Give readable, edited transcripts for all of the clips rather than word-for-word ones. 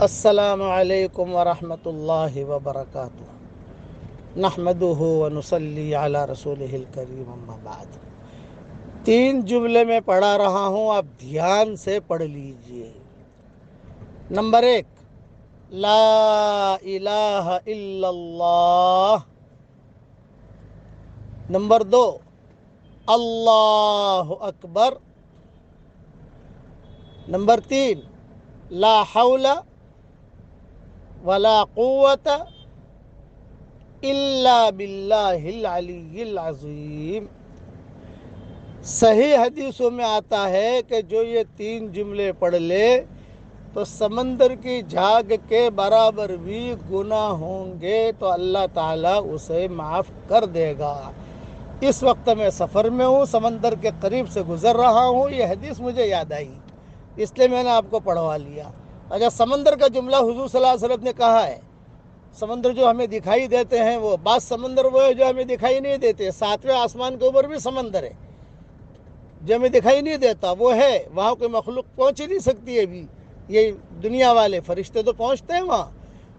السلام علیکم ورحمۃ اللہ وبرکاتہ۔ نحمدہ ونصلی علی رسولہ الکریم، اما بعد۔ 3 جملے میں پڑھا رہا ہوں، آپ دھیان سے پڑھ لیجئے۔ نمبر 1، لا الہ الا اللہ۔ نمبر 2، اللہ اکبر۔ نمبر 3، لا حول ولا قوت الا باللہ العلی العظیم۔ صحیح حدیثوں میں آتا ہے کہ جو یہ 3 جملے پڑھ لے تو سمندر کی جھاگ کے برابر بھی گناہ ہوں گے تو اللہ تعالیٰ اسے معاف کر دے گا۔ اس وقت میں سفر میں ہوں، سمندر کے قریب سے گزر رہا ہوں، یہ حدیث مجھے یاد آئی، اس لیے میں نے آپ کو پڑھوا لیا۔ اگر سمندر کا جملہ حضور صلی اللہ علیہ وسلم نے کہا ہے، سمندر جو ہمیں دکھائی دیتے ہیں وہ بعض سمندر وہ ہے جو ہمیں دکھائی نہیں دیتے، 7ویں آسمان کے اوپر بھی سمندر ہے جو ہمیں دکھائی نہیں دیتا، وہ ہے، وہاں کوئی مخلوق پہنچ ہی نہیں سکتی ہے۔ بھی یہ دنیا والے فرشتے تو پہنچتے ہیں وہاں،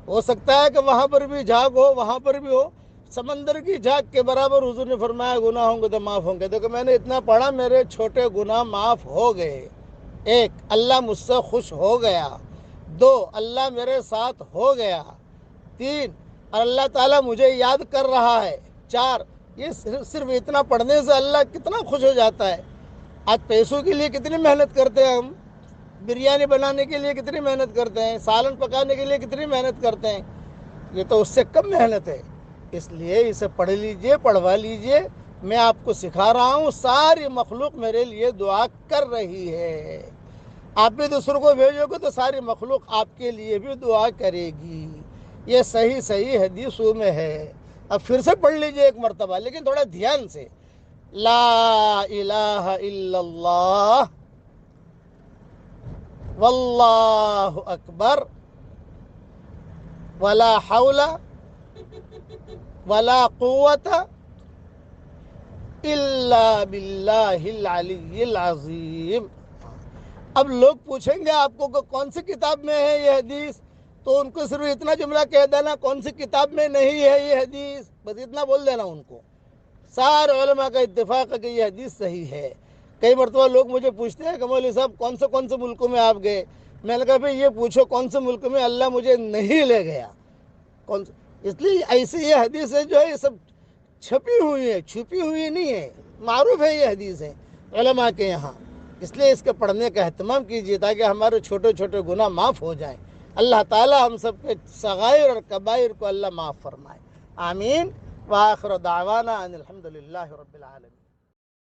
ہو سکتا ہے کہ وہاں پر بھی جھاگ ہو، وہاں پر بھی ہو۔ سمندر کی جھاگ کے برابر حضور نے فرمایا گناہ ہوں گے تو معاف ہوں گے۔ دیکھو میں نے اتنا پڑھا، میرے چھوٹے گناہ معاف ہو گئے۔ 1، اللہ مجھ سے خوش ہو گیا۔ 2، اللہ میرے ساتھ ہو گیا۔ 3، اور اللہ تعالیٰ مجھے یاد کر رہا ہے۔ 4، یہ صرف اتنا پڑھنے سے اللہ کتنا خوش ہو جاتا ہے۔ آج پیسوں کے لیے کتنی محنت کرتے ہیں ہم، بریانی بنانے کے لیے کتنی محنت کرتے ہیں، سالن پکانے کے لیے کتنی محنت کرتے ہیں، یہ تو اس سے کم محنت ہے۔ اس لیے اسے پڑھ لیجئے، پڑھوا لیجئے۔ میں آپ کو سکھا رہا ہوں، ساری مخلوق میرے لیے دعا کر رہی ہے۔ آپ بھی دوسروں کو بھیجو گے تو ساری مخلوق آپ کے لیے بھی دعا کرے گی۔ یہ صحیح حدیثوں میں ہے۔ اب پھر سے پڑھ لیجئے ایک مرتبہ، لیکن تھوڑا دھیان سے۔ لا الہ الا اللہ، واللہ اکبر، ولا حول ولا قوت الا باللہ العلی العظیم۔ اب لوگ پوچھیں گے آپ کو کہ کون سی کتاب میں ہے یہ حدیث، تو ان کو صرف اتنا جملہ کہہ دینا، کون سی کتاب میں نہیں ہے یہ حدیث، بس اتنا بول دینا ان کو۔ سارے علماء کا اتفاق ہے کہ یہ حدیث صحیح ہے۔ کئی مرتبہ لوگ مجھے پوچھتے ہیں کہ مولوی صاحب کون سے ملکوں میں آپ گئے، میں نے کہا بھئی یہ پوچھو کون سے ملک میں اللہ مجھے نہیں لے گیا۔ اس لیے ایسی یہ حدیث ہے جو ہے، یہ سب چھپی ہوئی ہے، چھپی ہوئی نہیں ہے، معروف ہے یہ حدیث ہے علماء کے یہاں۔ اس لیے اس کے پڑھنے کا اہتمام کیجیے تاکہ ہمارے چھوٹے چھوٹے گناہ معاف ہو جائیں۔ اللہ تعالی ہم سب کے صغائر اور کبائر کو اللہ معاف فرمائے، آمین۔ وآخر دعوانا ان الحمدللہ رب العالمین۔